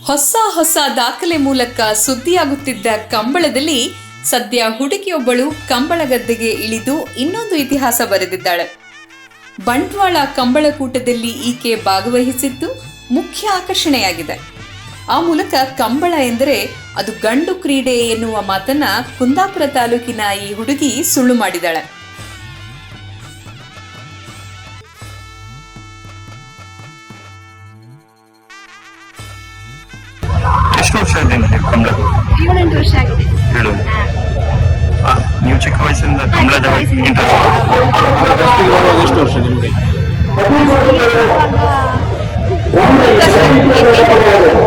ಹೊಸ ಹೊಸ ದಾಖಲೆ ಮೂಲಕ ಸುದ್ದಿಯಾಗುತ್ತಿದ್ದ ಕಂಬಳದಲ್ಲಿ ಸದ್ಯ ಹುಡುಗಿಯೊಬ್ಬಳು ಕಂಬಳ ಗದ್ದೆಗೆ ಇಳಿದು ಇನ್ನೊಂದು ಇತಿಹಾಸ ಬರೆದಿದ್ದಾಳೆ. ಬಂಟ್ವಾಳ ಕಂಬಳಕೂಟದಲ್ಲಿ ಈಕೆ ಭಾಗವಹಿಸಿದ್ದು ಮುಖ್ಯ ಆಕರ್ಷಣೆಯಾಗಿದೆ. ಆ ಮೂಲಕ ಕಂಬಳ ಎಂದರೆ ಅದು ಗಂಡು ಕ್ರೀಡೆ ಎನ್ನುವ ಮಾತನ್ನ ಕುಂದಾಪುರ ತಾಲೂಕಿನ ಈ ಹುಡುಗಿ ಸುಳ್ಳು ಮಾಡಿದಾಳೆ. ಎಷ್ಟು ವರ್ಷ ಆಗಿದೆ ಕಂಬಳ? 7 ವರ್ಷ ಆಗಿದೆ. ನೀವು ಚಿಕ್ಕ ವಯಸ್ಸಿಂದ ಕಂಬಳದ ಎಷ್ಟು ವರ್ಷ ನಿಮಗೆ?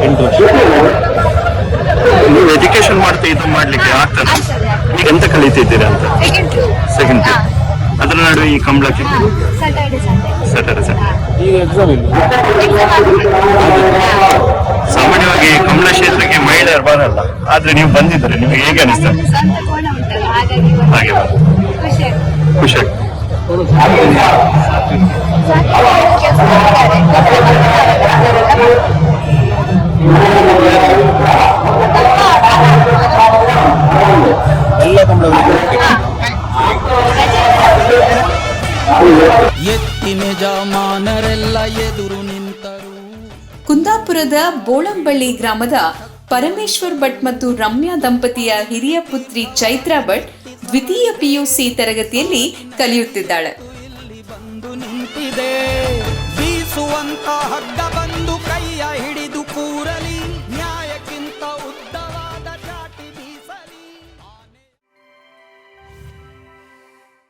8 ವರ್ಷ. ನೀವು ಎಜುಕೇಶನ್ ಮಾಡ್ತಾ ಇದು ಮಾಡ್ಲಿಕ್ಕೆ ಆಗ್ತದೆ? ಈಗ ಎಂತ ಕಲಿತಿದ್ದೀರಾ ಅಂತ? Second P. ಅದರ ನಡುವೆ ಈ ಕಂಬಳಕ್ಕೆ ಸ್ಯಾಟರ್ಡೆ ಸಂಡೇ ಈಗ ಎಕ್ಸಾಮ್ ಇಲ್ಲ. ಸಾಮಾನ್ಯವಾಗಿ ಕಂಬಳ ಕ್ಷೇತ್ರಕ್ಕೆ ಮಹಿಳೆಯರು ಬರಲ್ಲ, ಆದ್ರೆ ನೀವು ಬಂದಿದ್ದಾರೆ, ನಿಮಗೆ ಹೇಗೆ ಅನಿಸ್ತದೆ? ಹಾಗೆ ಖುಷಿ ಆಗ್ತದೆ. ಎಲ್ಲ ಕಂಬಳ ಎತ್ತಿನ ಜಮಾನರೆಲ್ಲ ಎದುರು ನಿಂತರು. ಕುಂದಾಪುರದ ಬೋಳಂಬಳ್ಳಿ ಗ್ರಾಮದ ಪರಮೇಶ್ವರ್ ಭಟ್ ಮತ್ತು ರಮ್ಯಾ ದಂಪತಿಯ ಹಿರಿಯ ಪುತ್ರಿ ಚೈತ್ರಾ ಭಟ್ ದ್ವಿತೀಯ ಪಿಯುಸಿ ತರಗತಿಯಲ್ಲಿ ಕಲಿಯುತ್ತಿದ್ದಾಳೆ. ಬಂದು ನಿಂತಿದೆ ಬೀಸುವಂತ ಹಗ್ಗ ಬಂದು ಕೈಯ ಹಿಡಿ